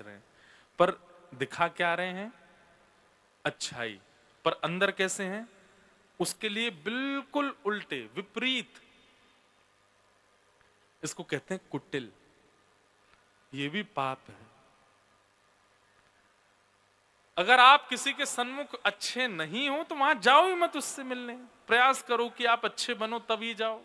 रहे हैं, पर दिखा क्या रहे हैं? अच्छाई, पर अंदर कैसे हैं? उसके लिए बिल्कुल उल्टे, विपरीत। इसको कहते हैं कुटिल। ये भी पाप है। अगर आप किसी के सन्मुख अच्छे नहीं हो तो वहां जाओ ही मत उससे मिलने। प्रयास करो कि आप अच्छे बनो, तभी जाओ।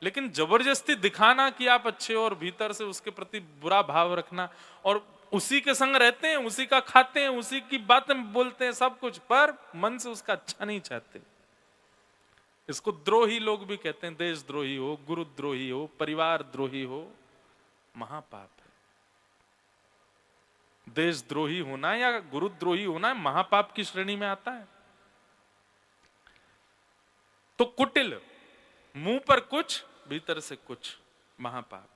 लेकिन जबरदस्ती दिखाना कि आप अच्छे हो और भीतर से उसके प्रति बुरा भाव रखना, और उसी के संग रहते हैं, उसी का खाते हैं, उसी की बातें बोलते हैं, सब कुछ, पर मन से उसका अच्छा नहीं चाहते। इसको द्रोही लोग भी कहते हैं। देशद्रोही हो, गुरुद्रोही हो, परिवार द्रोही हो, महापाप है। देशद्रोही होना या गुरुद्रोही होना महापाप की श्रेणी में आता है। तो कुटिल, मुंह पर कुछ, भीतर से कुछ, महापाप।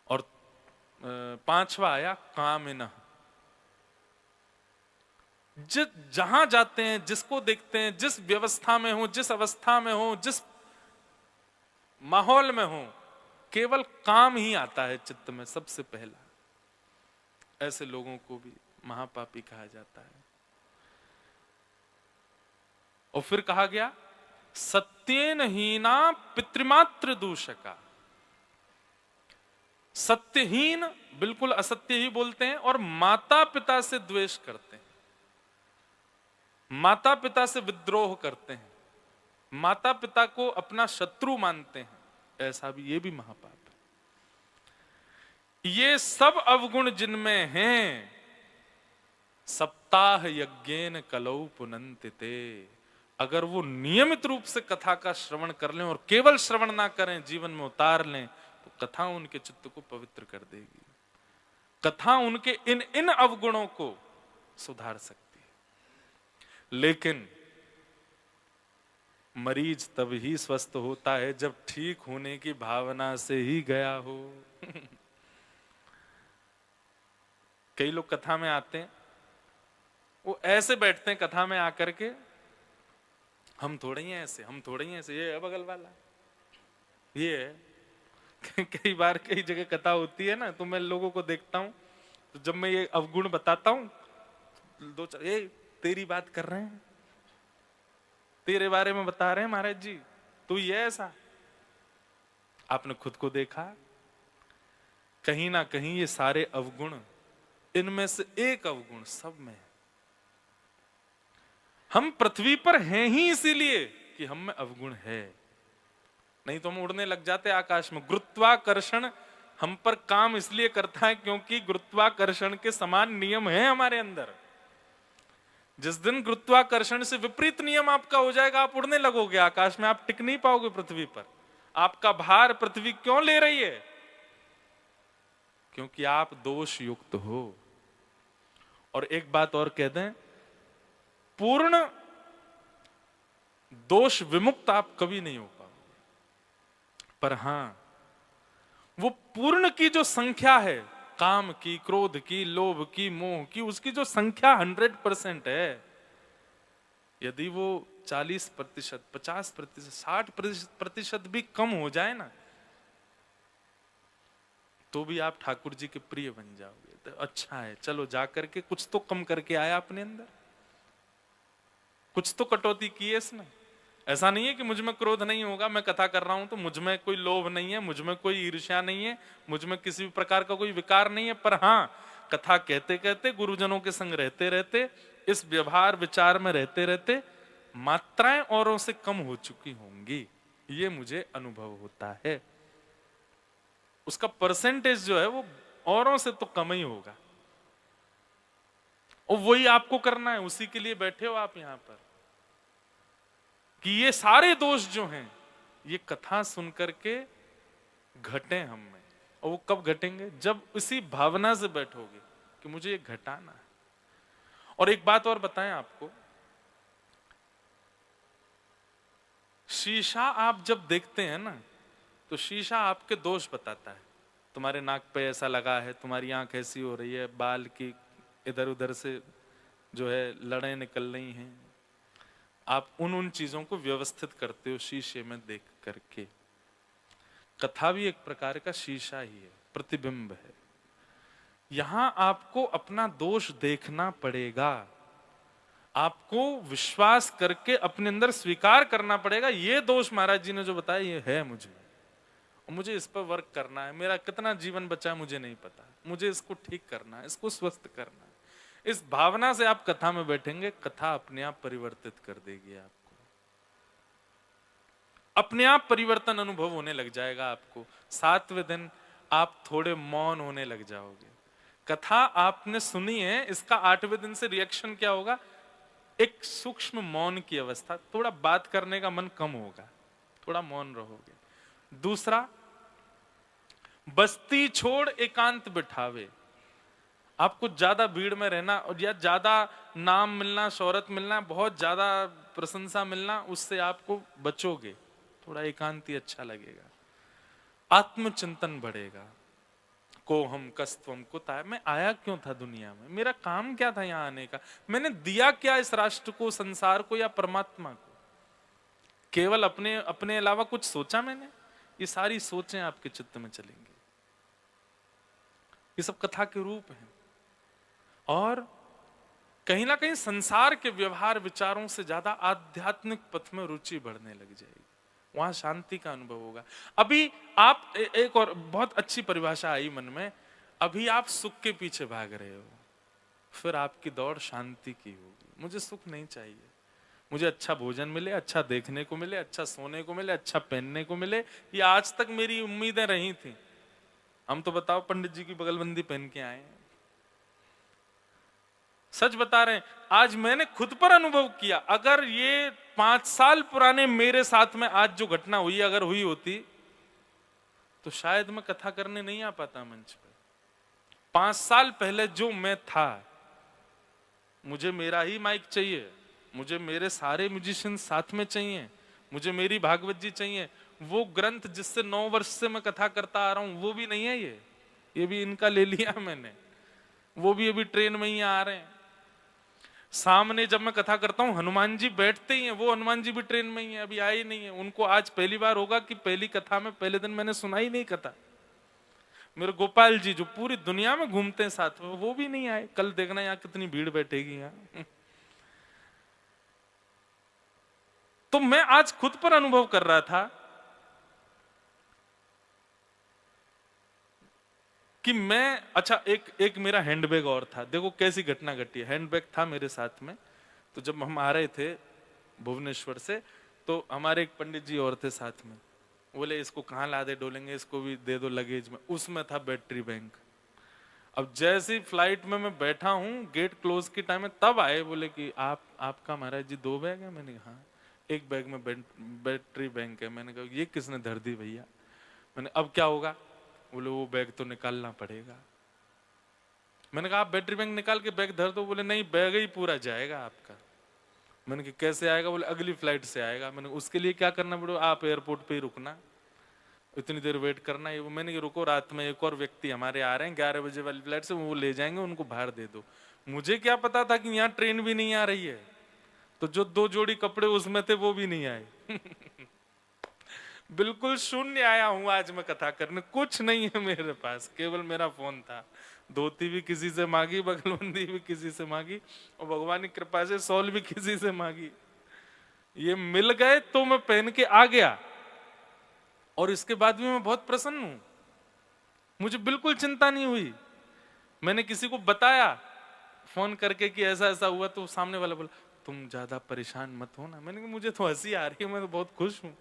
और पांचवा आया कामिनः। जहां जाते हैं, जिसको देखते हैं, जिस व्यवस्था में हो, जिस अवस्था में हो, जिस माहौल में हो, केवल काम ही आता है चित्त में सबसे पहला। ऐसे लोगों को भी महापापी कहा जाता है। और फिर कहा गया सत्येन हीना पितृमात्र दूषका। सत्यहीन, बिल्कुल असत्य ही बोलते हैं, और माता पिता से द्वेष करते हैं, माता पिता से विद्रोह करते हैं, माता पिता को अपना शत्रु मानते हैं, ऐसा भी, ये भी महापाप है। ये सब अवगुण जिनमें हैं, सप्ताह यज्ञेन कलौ पुनन्तिते। अगर वो नियमित रूप से कथा का श्रवण कर लें, और केवल श्रवण ना करें, जीवन में उतार लें, तो कथा उनके चित्त को पवित्र कर देगी। कथा उनके इन इन अवगुणों को सुधार सकती है। लेकिन मरीज तब ही स्वस्थ होता है जब ठीक होने की भावना से ही गया हो। कई लोग कथा में आते हैं, वो ऐसे बैठते हैं कथा में आकर के, हम थोड़े ही हैं ऐसे, हम थोड़े ही हैं ऐसे, ये है बगल वाला, ये है। कई बार कई जगह कथा होती है ना, तो मैं लोगों को देखता हूं, तो जब मैं ये अवगुण बताता हूं, दो चार, ये तेरी बात कर रहे हैं, तेरे बारे में बता रहे हैं महाराज जी, तू ये ऐसा। आपने खुद को देखा, कहीं ना कहीं ये सारे अवगुण, इनमें से एक अवगुण सब में है। हम पृथ्वी पर हैं ही इसीलिए कि हम में अवगुण है, नहीं तो हम उड़ने लग जाते आकाश में। गुरुत्वाकर्षण हम पर काम इसलिए करता है क्योंकि गुरुत्वाकर्षण के समान नियम है हमारे अंदर। जिस दिन गुरुत्वाकर्षण से विपरीत नियम आपका हो जाएगा, आप उड़ने लगोगे आकाश में, आप टिक नहीं पाओगे पृथ्वी पर। आपका भार पृथ्वी क्यों ले रही है? क्योंकि आप दोष युक्त हो। और एक बात और कह दें, पूर्ण दोष विमुक्त आप कभी नहीं हो पाओगे, पर हां, वो पूर्ण की जो संख्या है, काम की, क्रोध की, लोभ की, मोह की, उसकी जो संख्या 100% है, यदि वो 40%, 50%, 60% भी कम हो जाए ना, तो भी आप ठाकुर जी के प्रिय बन जाओगे। तो अच्छा है, चलो जाकर के कुछ तो कम करके आया अपने अंदर, कुछ तो कटौती की है इसने। ऐसा नहीं है कि मुझ में क्रोध नहीं होगा, मैं कथा कर रहा हूं तो मुझ में कोई लोभ नहीं है, मुझ में कोई ईर्ष्या नहीं है, मुझ में किसी भी प्रकार का कोई विकार नहीं है, पर हां, कथा कहते कहते, गुरुजनों के संग रहते रहते, इस व्यवहार विचार में रहते रहते, मात्राएं औरों से कम हो चुकी होंगी, ये मुझे अनुभव होता है। उसका परसेंटेज जो है वो औरों से तो कम ही होगा, और वही आपको करना है, उसी के लिए बैठे हो आप यहां पर, कि ये सारे दोष जो हैं ये कथा सुनकर के घटे हम में। और वो कब घटेंगे? जब इसी भावना से बैठोगे कि मुझे ये घटाना है। और एक बात और बताएं आपको, शीशा आप जब देखते हैं ना, तो शीशा आपके दोष बताता है। तुम्हारे नाक पे ऐसा लगा है, तुम्हारी आंख ऐसी हो रही है, बाल की इधर उधर से जो है लड़ें निकल रही हैं। आप उन चीजों को व्यवस्थित करते हो शीशे में देख करके। कथा भी एक प्रकार का शीशा ही है, प्रतिबिंब है। यहां आपको अपना दोष देखना पड़ेगा, आपको विश्वास करके अपने अंदर स्वीकार करना पड़ेगा, ये दोष महाराज जी ने जो बताया ये है मुझे, और मुझे इस पर वर्क करना है। मेरा कितना जीवन बचा है मुझे नहीं पता, मुझे इसको ठीक करना है, इसको स्वस्थ करना है। इस भावना से आप कथा में बैठेंगे, कथा अपने आप परिवर्तित कर देगी आपको, अपने आप परिवर्तन अनुभव होने लग जाएगा आपको। 7वें दिन आप थोड़े मौन होने लग जाओगे। कथा आपने सुनी है, इसका 8वें दिन से रिएक्शन क्या होगा? एक सूक्ष्म मौन की अवस्था, थोड़ा बात करने का मन कम होगा, थोड़ा मौन रहोगे। दूसरा, बस्ती छोड़ एकांत बिठावे। आपको ज्यादा भीड़ में रहना और या ज्यादा नाम मिलना, शोहरत मिलना, बहुत ज्यादा प्रशंसा मिलना, उससे आपको बचोगे। थोड़ा एकांत ही अच्छा लगेगा, आत्मचिंतन बढ़ेगा। को हम कस्तवम कुता, मैं आया क्यों था दुनिया में, मेरा काम क्या था यहां आने का, मैंने दिया क्या इस राष्ट्र को, संसार को या परमात्मा को? केवल अपने अपने अलावा कुछ सोचा मैंने? ये सारी सोचें आपके चित्त में चलेंगी। ये सब कथा के रूप हैं। और कहीं ना कहीं संसार के व्यवहार विचारों से ज्यादा आध्यात्मिक पथ में रुचि बढ़ने लग जाएगी, वहां शांति का अनुभव होगा। अभी आप एक और बहुत अच्छी परिभाषा आई मन में, अभी आप सुख के पीछे भाग रहे हो, फिर आपकी दौड़ शांति की होगी। मुझे सुख नहीं चाहिए, मुझे अच्छा भोजन मिले, अच्छा देखने को मिले, अच्छा सोने को मिले, अच्छा पहनने को मिले, ये आज तक मेरी उम्मीदें रही थी। हम तो बताओ पंडित जी की बगलबंदी पहन के आए हैं, सच बता रहे हैं। आज मैंने खुद पर अनुभव किया, अगर ये 5 साल पुराने मेरे साथ में आज जो घटना हुई अगर हुई होती तो शायद मैं कथा करने नहीं आ पाता मंच पे। 5 साल पहले जो मैं था, मुझे मेरा ही माइक चाहिए, मुझे मेरे सारे म्यूजिशियन साथ में चाहिए, मुझे मेरी भागवत जी चाहिए, वो ग्रंथ जिससे 9 वर्ष से मैं कथा करता आ रहा हूं वो भी नहीं है, ये भी इनका ले लिया मैंने, वो भी अभी ट्रेन में ही आ रहे हैं। सामने जब मैं कथा करता हूं हनुमान जी बैठते ही हैं, वो हनुमान जी भी ट्रेन में ही है, अभी आए नहीं है। उनको आज पहली बार होगा कि पहली कथा में पहले दिन मैंने सुनाई नहीं कथा। मेरे गोपाल जी जो पूरी दुनिया में घूमते हैं साथ में, वो भी नहीं आए। कल देखना यहाँ कितनी भीड़ बैठेगी यहाँ। तो मैं आज खुद पर अनुभव कर रहा था कि मैं, अच्छा एक मेरा हैंडबैग और था। देखो कैसी घटना घटी है। हैंडबैग था मेरे साथ में, तो जब हम आ रहे थे भुवनेश्वर से, तो हमारे एक पंडित जी और थे साथ में, बोले इसको कहाँ ला दे डोलेंगे, इसको भी दे दो लगेज में। उसमें था बैटरी बैंक। अब जैसी फ्लाइट में मैं बैठा हूँ, गेट क्लोज के टाइम में तब आए, बोले कि आपका महाराज जी 2 बैग है? मैंने कहा हाँ। एक बैग में बैटरी बैंक है। मैंने कहा ये किसने धर दी भैया? मैंने अब क्या होगा? बोले वो बैग तो निकालना पड़ेगा। मैंने कहा आप बैटरी बैंक निकाल के बैग धर दो। बोले नहीं, बैग ही पूरा जाएगा आपका। मैंने कहा कैसे आएगा? बोले अगली फ्लाइट से आएगा। मैंने उसके लिए क्या करना पड़ेगा? आप एयरपोर्ट पे ही रुकना, इतनी देर वेट करना है। मैंने कहा रुको, रात में एक और व्यक्ति हमारे आ रहे हैं 11 बजे वाली फ्लाइट से, वो ले जाएंगे, उनको बाहर दे दो। मुझे क्या पता था कि यहाँ ट्रेन भी नहीं आ रही है, तो जो 2 जोड़ी कपड़े उसमें थे वो भी नहीं आए। बिल्कुल शून्य आया हूं आज मैं कथा करने, कुछ नहीं है मेरे पास, केवल मेरा फोन था। धोती भी किसी से मांगी, बगलबंदी भी किसी से मांगी, और भगवान की कृपा से शॉल भी किसी से मांगी। ये मिल गए तो मैं पहन के आ गया, और इसके बाद भी मैं बहुत प्रसन्न हूं। मुझे बिल्कुल चिंता नहीं हुई। मैंने किसी को बताया फोन करके कि ऐसा ऐसा हुआ, तो सामने वाला बोला तुम ज्यादा परेशान मत हो ना। मैंने कहा मुझे तो हंसी आ रही है, मैं तो बहुत खुश हूं।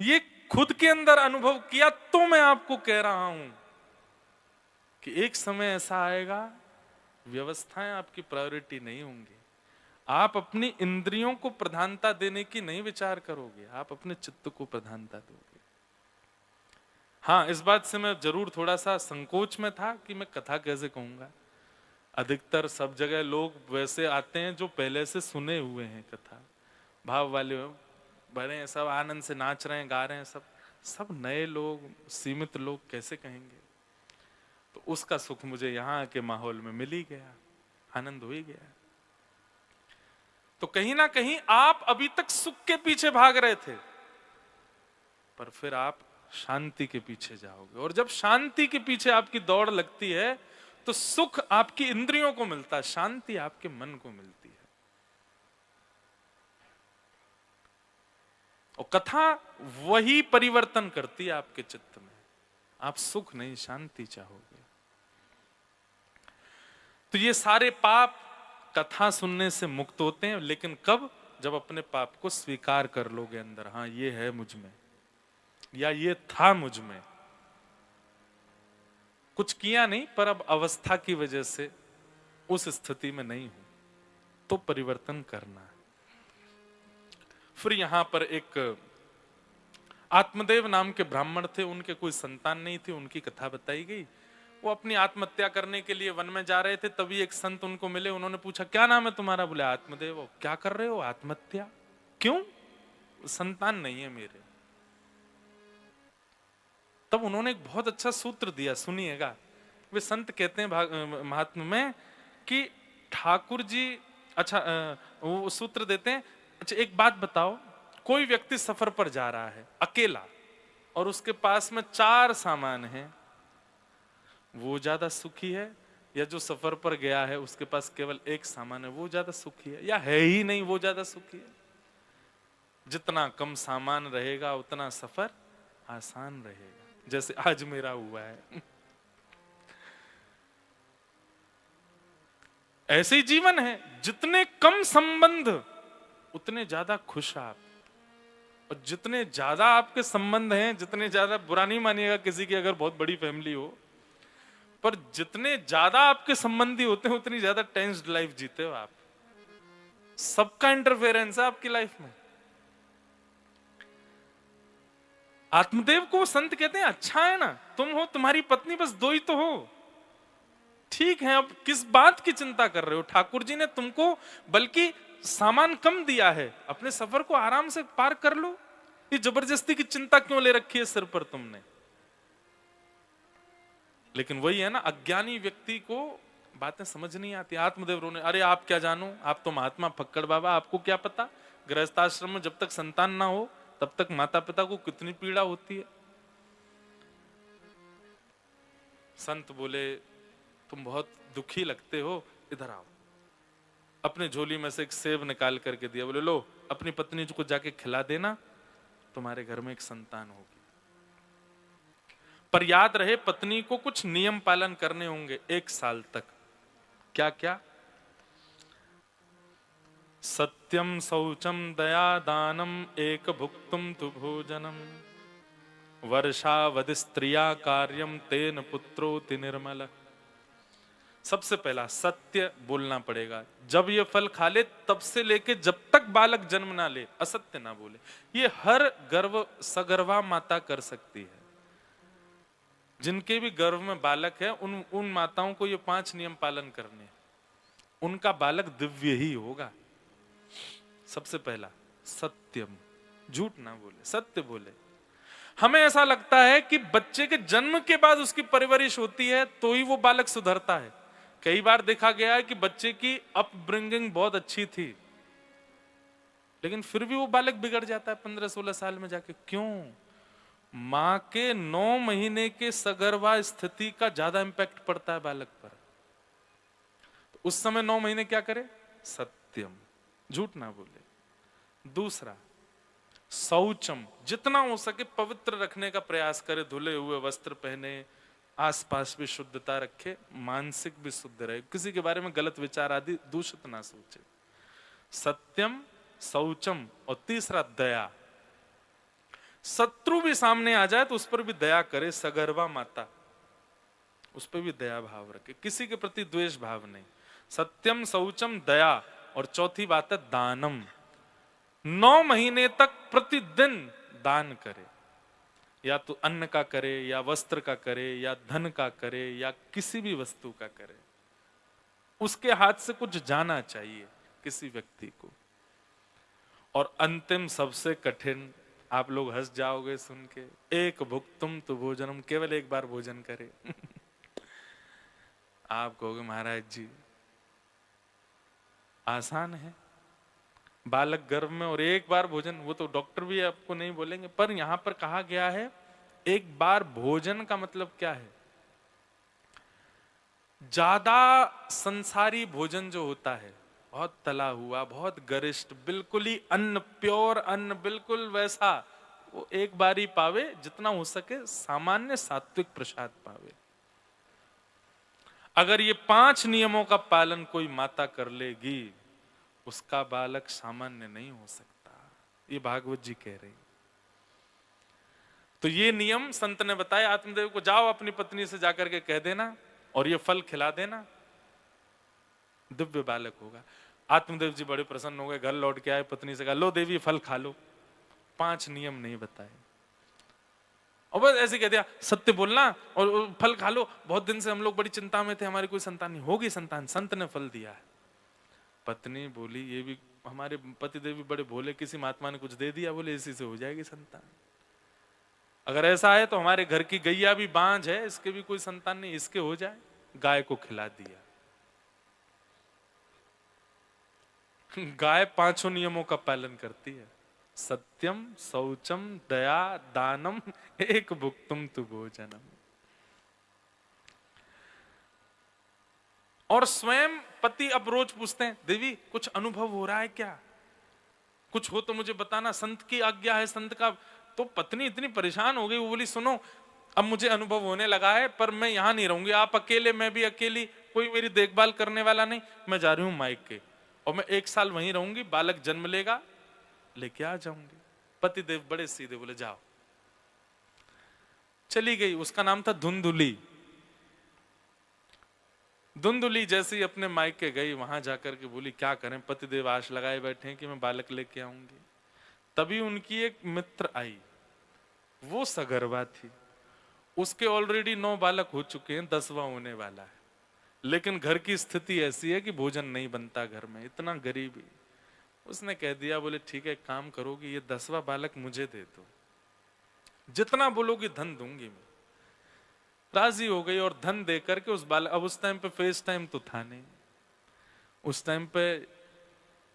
ये खुद के अंदर अनुभव किया, तो मैं आपको कह रहा हूं कि एक समय ऐसा आएगा, व्यवस्थाएं आपकी प्रायोरिटी नहीं होंगी। आप अपनी इंद्रियों को प्रधानता देने की नहीं विचार करोगे, आप अपने चित्त को प्रधानता दोगे। हाँ, इस बात से मैं जरूर थोड़ा सा संकोच में था कि मैं कथा कैसे कहूंगा। अधिकतर सब जगह लोग वैसे आते हैं जो पहले से सुने हुए हैं कथा, भाव वाले भरे हैं, सब आनंद से नाच रहे हैं, गा रहे हैं। सब नए लोग, सीमित लोग कैसे कहेंगे? तो उसका सुख मुझे यहाँ के माहौल में मिल ही गया, आनंद हो ही गया। तो कहीं ना कहीं आप अभी तक सुख के पीछे भाग रहे थे, पर फिर आप शांति के पीछे जाओगे, और जब शांति के पीछे आपकी दौड़ लगती है तो सुख आपकी इंद्रियों को मिलता है, शांति आपके मन को मिलती है। और कथा वही परिवर्तन करती है आपके चित्त में। आप सुख नहीं शांति चाहोगे। तो ये सारे पाप कथा सुनने से मुक्त होते हैं, लेकिन कब? जब अपने पाप को स्वीकार कर लोगे अंदर, हाँ ये है मुझ में, या ये था मुझ में, कुछ किया नहीं पर अब अवस्था की वजह से उस स्थिति में नहीं हूं, तो परिवर्तन करना है। फिर यहां पर एक आत्मदेव नाम के ब्राह्मण थे, उनके कोई संतान नहीं थी, उनकी कथा बताई गई। वो अपनी आत्महत्या करने के लिए वन में जा रहे थे, तभी एक संत उनको मिले। उन्होंने पूछा क्या नाम है तुम्हारा? बोले आत्मदेव। क्या कर रहे हो? आत्महत्या। क्यों? संतान नहीं है मेरे। तब उन्होंने एक बहुत अच्छा सूत्र दिया, सुनिएगा। वे संत कहते हैं महात्मा में कि ठाकुर जी, अच्छा वो सूत्र देते हैं, अच्छा एक बात बताओ, कोई व्यक्ति सफर पर जा रहा है अकेला और उसके पास में 4 सामान हैं, वो ज्यादा सुखी है या जो सफर पर गया है उसके पास केवल 1 सामान है वो ज्यादा सुखी है, या है ही नहीं वो ज्यादा सुखी है? जितना कम सामान रहेगा उतना सफर आसान रहेगा, जैसे आज मेरा हुआ है। ऐसे ही जीवन है, जितने कम संबंध उतने ज्यादा खुश आप, और जितने ज्यादा आपके संबंध हैं, जितने ज्यादा, बुरा नहीं मानिएगा किसी की अगर बहुत बड़ी फैमिली हो, पर जितने ज्यादा आपके संबंधी होते हैं उतनी ज्यादा टेंस्ड लाइफ जीते हो आप। सबका इंटरफेरेंस है आपकी लाइफ में। आत्मदेव को संत कहते हैं अच्छा है ना, तुम हो, तुम्हारी पत्नी, बस 2 ही तो हो, ठीक है, अब किस बात की चिंता कर रहे हो? ठाकुर जी ने तुमको बल्कि सामान कम दिया है, अपने सफर को आराम से पार कर लो, ये जबरदस्ती की चिंता क्यों ले रखी है सिर पर तुमने? लेकिन वही है ना, अज्ञानी व्यक्ति को बातें समझ नहीं आती। आत्मदेव रोने, अरे आप क्या जानो, आप तो महात्मा फक्कड़ बाबा, आपको क्या पता, गृहस्थाश्रम में जब तक संतान ना हो तब तक माता पिता को कितनी पीड़ा होती है। संत बोले तुम बहुत दुखी लगते हो, इधर आओ। अपने झोली में से एक सेब निकाल करके दिया, बोले लो अपनी पत्नी को जाके खिला देना, तुम्हारे घर में एक संतान होगी। पर याद रहे पत्नी को कुछ नियम पालन करने होंगे 1 साल तक। क्या क्या? सत्यम शौचम दया दानम एक भुक्तुम तु भोजनम वर्षावधि स्त्रिया कार्यम तेन पुत्रोति निर्मल। सबसे पहला सत्य बोलना पड़ेगा, जब ये फल खा ले तब से लेके जब तक बालक जन्म ना ले असत्य ना बोले। ये हर गर्भ सगर्भा माता कर सकती है। जिनके भी गर्भ में बालक है उन माताओं को ये 5 नियम पालन करने हैं, उनका बालक दिव्य ही होगा। सबसे पहला सत्यम, झूठ ना बोले, सत्य बोले। हमें ऐसा लगता है कि बच्चे के जन्म के बाद उसकी परवरिश होती है तो ही वो बालक सुधरता है। कई बार देखा गया है कि बच्चे की अपब्रिंगिंग बहुत अच्छी थी, लेकिन फिर भी वो बालक बिगड़ जाता है 15-16 साल में जाके। क्यों? मां के 9 महीने के सगर्भा स्थिति का ज्यादा इंपैक्ट पड़ता है बालक पर। तो उस समय 9 महीने क्या करे? सत्यम, झूठ ना बोले। दूसरा शौचम, जितना हो सके पवित्र रखने का प्रयास करे, धुले हुए वस्त्र पहने, आसपास भी शुद्धता रखे, मानसिक भी शुद्ध रहे, किसी के बारे में गलत विचार आदि दूषित ना सोचे। सत्यम, शौचम, और तीसरा दया। शत्रु भी सामने आ जाए तो उस पर भी दया करे, सगर्भा माता उस पर भी दया भाव रखे, किसी के प्रति द्वेष भाव नहीं। सत्यम, शौचम, दया, और चौथी बात है दानम। 9 महीने तक प्रतिदिन दान करे, या तो अन्न का करे, या वस्त्र का करे, या धन का करे, या किसी भी वस्तु का करे। उसके हाथ से कुछ जाना चाहिए किसी व्यक्ति को। और अंतिम सबसे कठिन, आप लोग हंस जाओगे सुन के, एक भुक्तुम तु भोजनम, केवल 1 बार भोजन करे। आप कहोगे महाराज जी आसान है, बालक गर्भ में और 1 बार भोजन, वो तो डॉक्टर भी आपको नहीं बोलेंगे, पर यहां पर कहा गया है 1 बार भोजन का मतलब क्या है? ज्यादा संसारी भोजन जो होता है, बहुत तला हुआ, बहुत गरिष्ठ, बिल्कुल ही अन्न, प्योर अन्न, बिल्कुल वैसा, वो एक बार ही पावे। जितना हो सके सामान्य सात्विक प्रसाद पावे। अगर ये 5 नियमों का पालन कोई माता कर लेगी, उसका बालक सामान्य नहीं हो सकता। ये भागवत जी कह रही। तो ये नियम संत ने बताए आत्मदेव को, जाओ अपनी पत्नी से जाकर के कह देना और ये फल खिला देना, दिव्य बालक होगा। आत्मदेव जी बड़े प्रसन्न हो गए, घर लौट के आए, पत्नी से कहा, लो देवी फल खा लो। 5 नियम नहीं बताए और बस ऐसे कह दिया, सत्य बोलना और फल खा लो। बहुत दिन से हम लोग बड़ी चिंता में थे, हमारी कोई संतान नहीं होगी, संतान संत ने फल दिया है। पत्नी बोली, ये भी हमारे पतिदेव भी बड़े भोले, किसी महात्मा ने कुछ दे दिया, बोले इसी से हो जाएगी संतान। अगर ऐसा है तो हमारे घर की गैया भी बांझ है, इसके भी कोई संतान नहीं, इसके हो जाए। गाय को खिला दिया। गाय 5 नियमों का पालन करती है, सत्यम, शौचम, दया, दानम, एक भुक्तुम तु भोजनम। और स्वयं पति अब रोज पूछते हैं, देवी कुछ अनुभव हो रहा है क्या, कुछ हो तो मुझे बताना, संत की आज्ञा है, संत का। तो पत्नी इतनी परेशान हो गई, वो बोली, सुनो अब मुझे अनुभव होने लगा है, पर मैं यहां नहीं रहूंगी, आप अकेले, मैं भी अकेली, कोई मेरी देखभाल करने वाला नहीं, मैं जा रही हूं मायके, और मैं 1 साल वहीं रहूंगी, बालक जन्म लेगा लेके आ जाऊंगी। पतिदेव बड़े सीधे, बोले जाओ। चली गई। उसका नाम था धुंधुली। धुंधुली जैसे ही अपने मायके गई, वहां जाकर के बोली, क्या करें, पतिदेव आश लगाए बैठे हैं कि मैं बालक लेके आऊंगी। तभी उनकी एक मित्र आई, वो सगर्भा थी, उसके ऑलरेडी 9 बालक हो चुके हैं, 10वां होने वाला है, लेकिन घर की स्थिति ऐसी है कि भोजन नहीं बनता घर में, इतना गरीबी। उसने कह दिया, बोले ठीक है, काम करोगी, ये 10वां बालक मुझे दे दो, जितना बोलोगी धन दूंगी मैं। राजी हो गई और धन दे करके उस बालक, अब उस टाइम पे फेस टाइम तो था नहीं, उस टाइम पे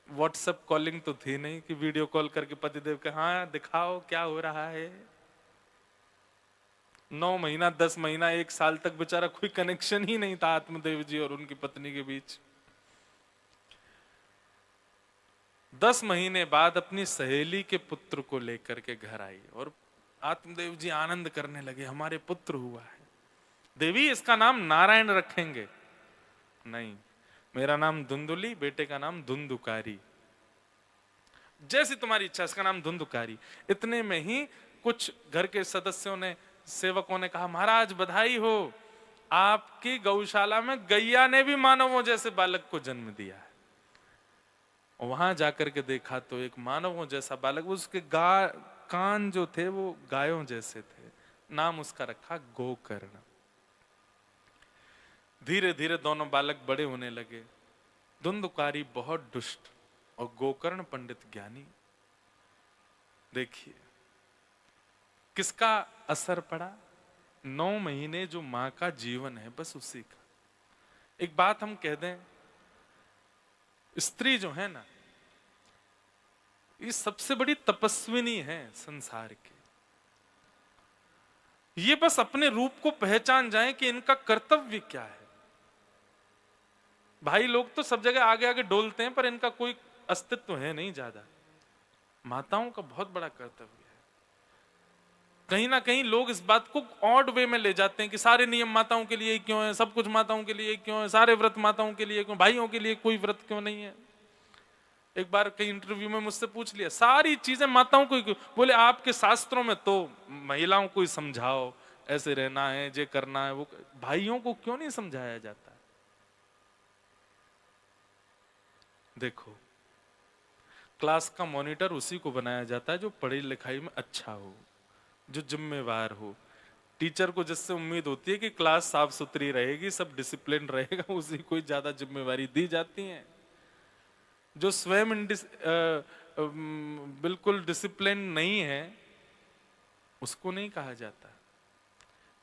व्हाट्सएप कॉलिंग तो थी नहीं कि वीडियो कॉल करके पतिदेव के, हाँ दिखाओ क्या हो रहा है। 9 महीना, 10 महीना, 1 साल तक बेचारा कोई कनेक्शन ही नहीं था आत्मदेव जी और उनकी पत्नी के बीच। 10 महीने बाद अपनी सहेली के पुत्र को लेकर के घर आई और आत्मदेव जी आनंद करने लगे, हमारे पुत्र हुआ है। देवी इसका नाम नारायण रखेंगे। नहीं, मेरा नाम धुंधुली, बेटे का नाम धुंधुकारी, जैसी तुम्हारी इच्छा, इसका नाम धुंधुकारी। इतने में ही कुछ घर के सदस्यों ने, सेवकों ने कहा, महाराज बधाई हो, आपकी गौशाला में गैया ने भी मानवों जैसे बालक को जन्म दिया है। वहां जाकर के देखा तो एक मानवों जैसा बालक, उसके कान जो थे वो गायों जैसे थे। नाम उसका रखा गोकर्ण। धीरे धीरे दोनों बालक बड़े होने लगे। धुंधुकारी बहुत दुष्ट और गोकर्ण पंडित ज्ञानी। देखिए किसका असर पड़ा, 9 महीने जो मां का जीवन है, बस उसी का। एक बात हम कह दें, स्त्री जो है ना, ये सबसे बड़ी तपस्विनी है संसार की। ये बस अपने रूप को पहचान जाए कि इनका कर्तव्य क्या है। भाई लोग तो सब जगह आगे आगे डोलते हैं, पर इनका कोई अस्तित्व है नहीं ज्यादा। माताओं का बहुत बड़ा कर्तव्य है। कहीं ना कहीं लोग इस बात को ऑड वे में ले जाते हैं कि सारे नियम माताओं के लिए क्यों है, सब कुछ माताओं के लिए क्यों है, सारे व्रत माताओं के लिए क्यों, भाइयों के लिए कोई व्रत क्यों नहीं है। एक बार कई इंटरव्यू में मुझसे पूछ लिया, सारी चीजें माताओं को क्यों? बोले आपके शास्त्रों में तो महिलाओं को ही समझाओ, ऐसे रहना है, जे करना है, वो भाइयों को क्यों नहीं समझाया जाता? देखो, क्लास का मॉनिटर उसी को बनाया जाता है जो पढ़ाई लिखाई में अच्छा हो, जो जिम्मेवार हो। टीचर को जिससे उम्मीद होती है कि क्लास साफ सुथरी रहेगी, सब डिसिप्लिन रहेगा, उसी को ज्यादा जिम्मेवारी दी जाती है। जो स्वयं बिल्कुल डिसिप्लिन नहीं है, उसको नहीं कहा जाता।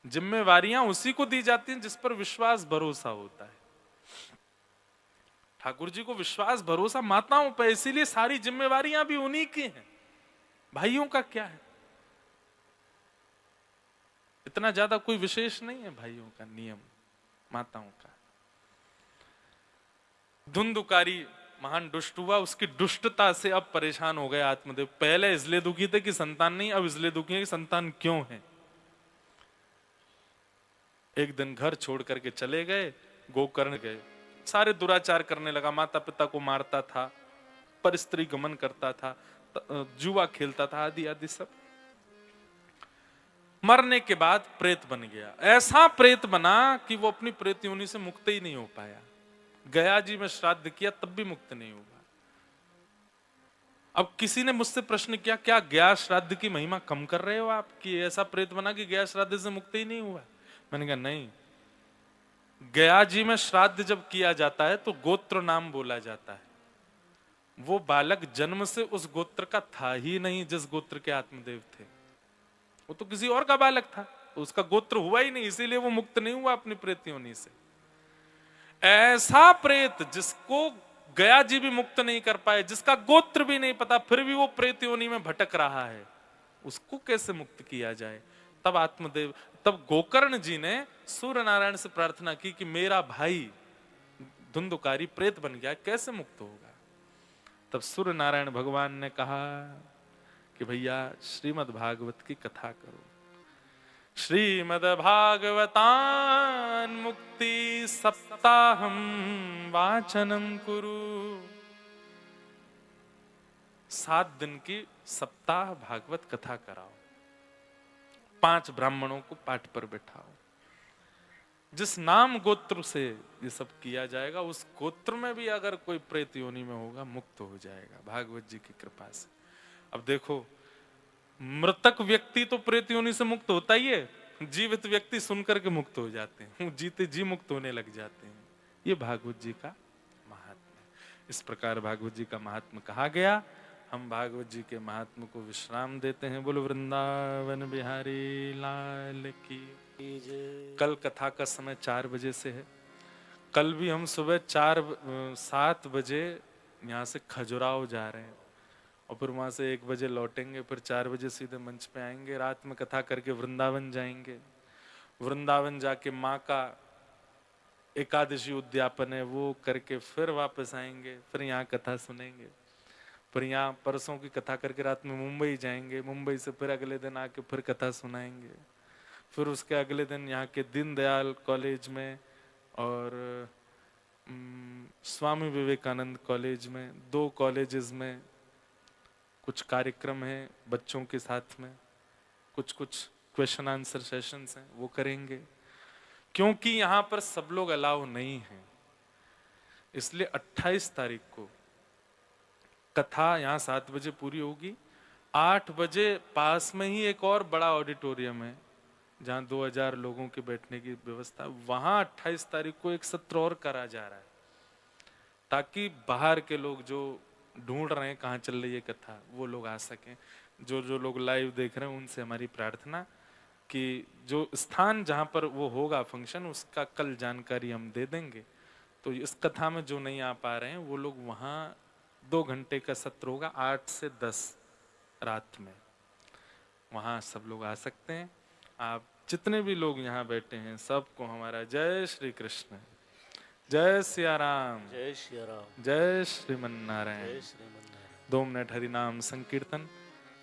जिम्मेवारियां उसी को दी जाती हैं जिस पर विश्वास भरोसा होता है। ठाकुर जी को विश्वास भरोसा माताओं पर, इसीलिए सारी जिम्मेवारियां भी उन्हीं की हैं। भाइयों का क्या है, इतना ज्यादा कोई विशेष नहीं है भाइयों का नियम, माताओं का। धुंधुकारी महान दुष्ट हुआ, उसकी दुष्टता से अब परेशान हो गए आत्मदेव। पहले इसलिए दुखी थे कि संतान नहीं, अब इसलिए दुखी है कि संतान क्यों है। एक दिन घर छोड़ करके चले गए, गोकर्ण गए, सारे दुराचार करने लगा, माता पिता को मारता था, पर स्त्री गमन करता था, जुआ खेलता था, आदि आदि सब। मरने के बाद प्रेत बन गया। ऐसा प्रेत बना कि वो अपनी प्रेत योनि से मुक्त ही नहीं हो पाया। गया जी में श्राद्ध किया तब भी मुक्त नहीं हुआ। अब किसी ने मुझसे प्रश्न किया, क्या गया श्राद्ध की महिमा कम कर रहे हो आप कि ऐसा प्रेत बना कि गया श्राद्ध से मुक्त ही नहीं हुआ? मैंने कहा नहीं, गया जी में श्राद्ध जब किया जाता है तो गोत्र नाम बोला जाता है। वो बालक जन्म से उस गोत्र का था ही नहीं जिस गोत्र के आत्मदेव थे, वो तो किसी और का बालक था, उसका गोत्र हुआ ही नहीं, इसीलिए वो मुक्त नहीं हुआ अपनी प्रेत योनि से। ऐसा प्रेत जिसको गया जी भी मुक्त नहीं कर पाए, जिसका गोत्र भी नहीं पता, फिर भी वो प्रेत योनि में भटक रहा है, उसको कैसे मुक्त किया जाए? तब गोकर्ण जी ने सूर्य नारायण से प्रार्थना की कि मेरा भाई धुंधुकारी प्रेत बन गया, कैसे मुक्त होगा? तब सूर्य नारायण भगवान ने कहा कि भैया श्रीमद् भागवत की कथा करो। श्रीमद् भागवतान मुक्ति सप्ताहम वाचनम कुरु। 7 दिन की सप्ताह भागवत कथा कराओ, 5 ब्राह्मणों को पाठ पर बैठाओ। जिस नाम गोत्र से ये सब किया जाएगा, उस गोत्र में भी अगर कोई प्रेत योनि में होगा, मुक्त हो जाएगा भागवत जी की कृपा से। अब देखो, मृतक व्यक्ति तो प्रेत योनि से मुक्त होता ही है, जीवित व्यक्ति सुनकर के मुक्त हो जाते हैं, जीते जी मुक्त होने लग जाते हैं। ये भागवत जी का महात्म्य है। इस प्रकार भागवत जी का महात्म्य कहा गया। हम भागवत जी के महात्म्य को विश्राम देते हैं। बोलो वृंदावन बिहारी लाल की। कल कथा का समय 4 बजे से है। कल भी हम सुबह 7 बजे यहाँ से खजुराहो जा रहे हैं और फिर वहां से 1 बजे लौटेंगे, फिर 4 बजे सीधे मंच पे आएंगे। रात में कथा करके वृंदावन जाएंगे। वृंदावन जाके माँ का एकादशी उद्यापन है, वो करके फिर वापस आएंगे, फिर यहाँ कथा सुनेंगे। फिर यहाँ परसों की कथा करके रात में मुंबई जाएंगे। मुंबई से फिर अगले दिन आके फिर कथा सुनाएंगे। फिर उसके अगले दिन यहाँ के दीनदयाल कॉलेज में और स्वामी विवेकानंद कॉलेज में, 2 कॉलेजेस में कुछ कार्यक्रम है बच्चों के साथ में, कुछ क्वेश्चन आंसर सेशंस हैं, वो करेंगे। क्योंकि यहाँ पर सब लोग अलाउ नहीं हैं, इसलिए 28 तारीख को कथा यहाँ 7 बजे पूरी होगी। 8 बजे पास में ही एक और बड़ा ऑडिटोरियम है जहाँ 2000 लोगों के बैठने की व्यवस्था, वहां 28 तारीख को एक सत्र और करा जा रहा है, ताकि बाहर के लोग जो ढूंढ रहे हैं कहाँ चल रही है कथा, वो लोग आ सकें। जो लोग लाइव देख रहे हैं उनसे हमारी प्रार्थना कि जो स्थान जहाँ पर वो होगा फंक्शन, उसका कल जानकारी हम दे देंगे। तो इस कथा में जो नहीं आ पा रहे हैं वो लोग वहाँ 2 घंटे का सत्र होगा 8 से 10 रात में, वहाँ सब लोग आ सकते हैं। आप जितने भी लोग यहाँ बैठे हैं सबको हमारा जय श्री कृष्ण, जय सिया राम, जय सिया राम, जय श्रीमन नारायण। जय श्रीमन्नारायण। 2 मिनट हरिनाम संकीर्तन।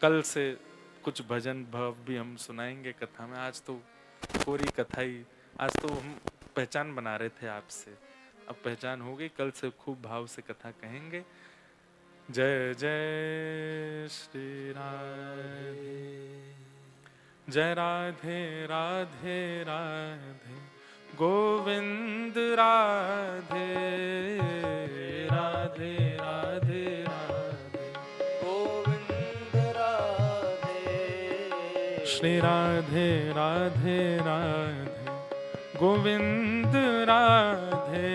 कल से कुछ भजन भाव भी हम सुनाएंगे कथा में। आज तो पूरी कथा ही, आज तो हम पहचान बना रहे थे आपसे, अब पहचान हो गई। कल से खूब भाव से कथा कहेंगे। जय जय श्री राधे, जय राधे राधे राधे गोविंद राधे राधे राधे राधे गोविंद राधे, श्री राधे राधे राधे गोविंद राधे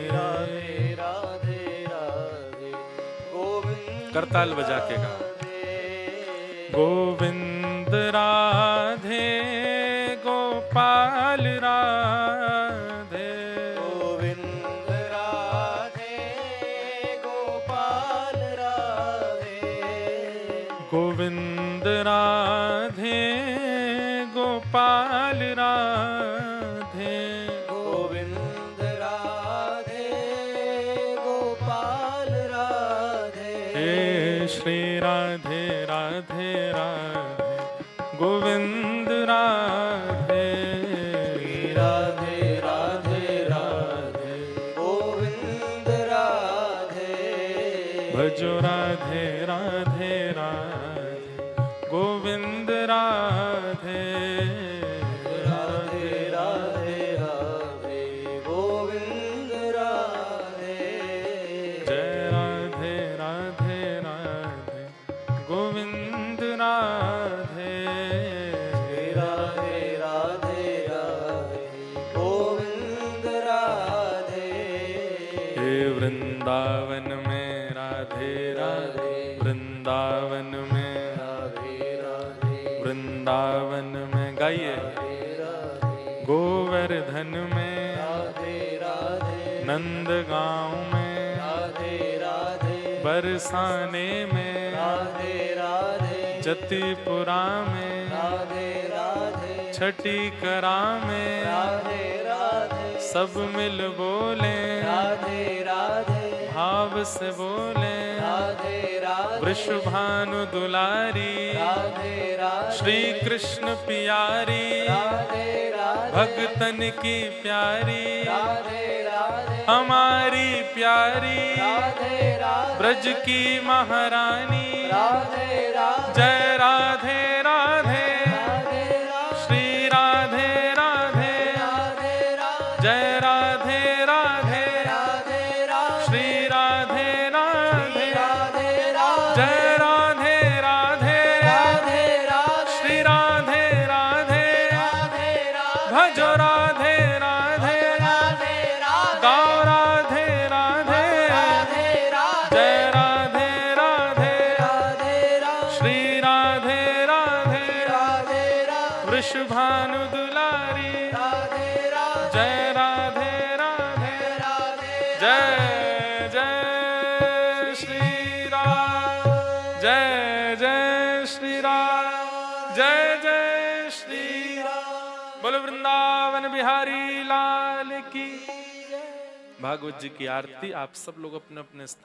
राधे राधे राधे गोविंद। करताल बजा के गा। गोविंद राधे गोपाल राधे, गोविंद राधे गोपाल राधे, गोविंद राधे गोपाल राधे, गोविंद राधे राधे राधे राधे गोविंद राधे राधे राधे राधे गोविंद राधे भजो राधे राधे राधे गोविंद राधे राधे राधे राधे गोविंद राधे जय राधे राधे राधे गोविंद राधे राधे राधे राधे गोविंद राधे हे वृंदावन में राधे राधे वृंदावन में राधे राधे वृंदावन में गाइए गोवर्धन में राधे राधे नंदगांव में राधे राधे बरसाने में राधे राधे जतिपुरा में राधे राधे छठी करा में राधे राधे सब मिल बोले राधे राधे भाव से बोले राधे राधे वृषभानु दुलारी राधे राधे श्री कृष्ण प्यारी राधे राधे भक्तन की प्यारी राधे राधे हमारी प्यारी राधे राधे ब्रज की महारानी राधे राधे जय राधे राधे राधे श्री राधे राधे राधे जय राधे राधे राधे राधे श्री राधे राधे राधे जय राधे राधे राधे राधे श्री राधे राधे भजो राधे राधे राधे गाओ राधे राधे जय राधे राधे श्री राधे राधे वृषभानु दुलारी जय राधे राधे जय जय श्री राम जय जय श्री राम जय जय श्री राम बोलो वृंदावन बिहारी लाल की। भागवत जी की आरती आप सब लोग अपने अपने स्थान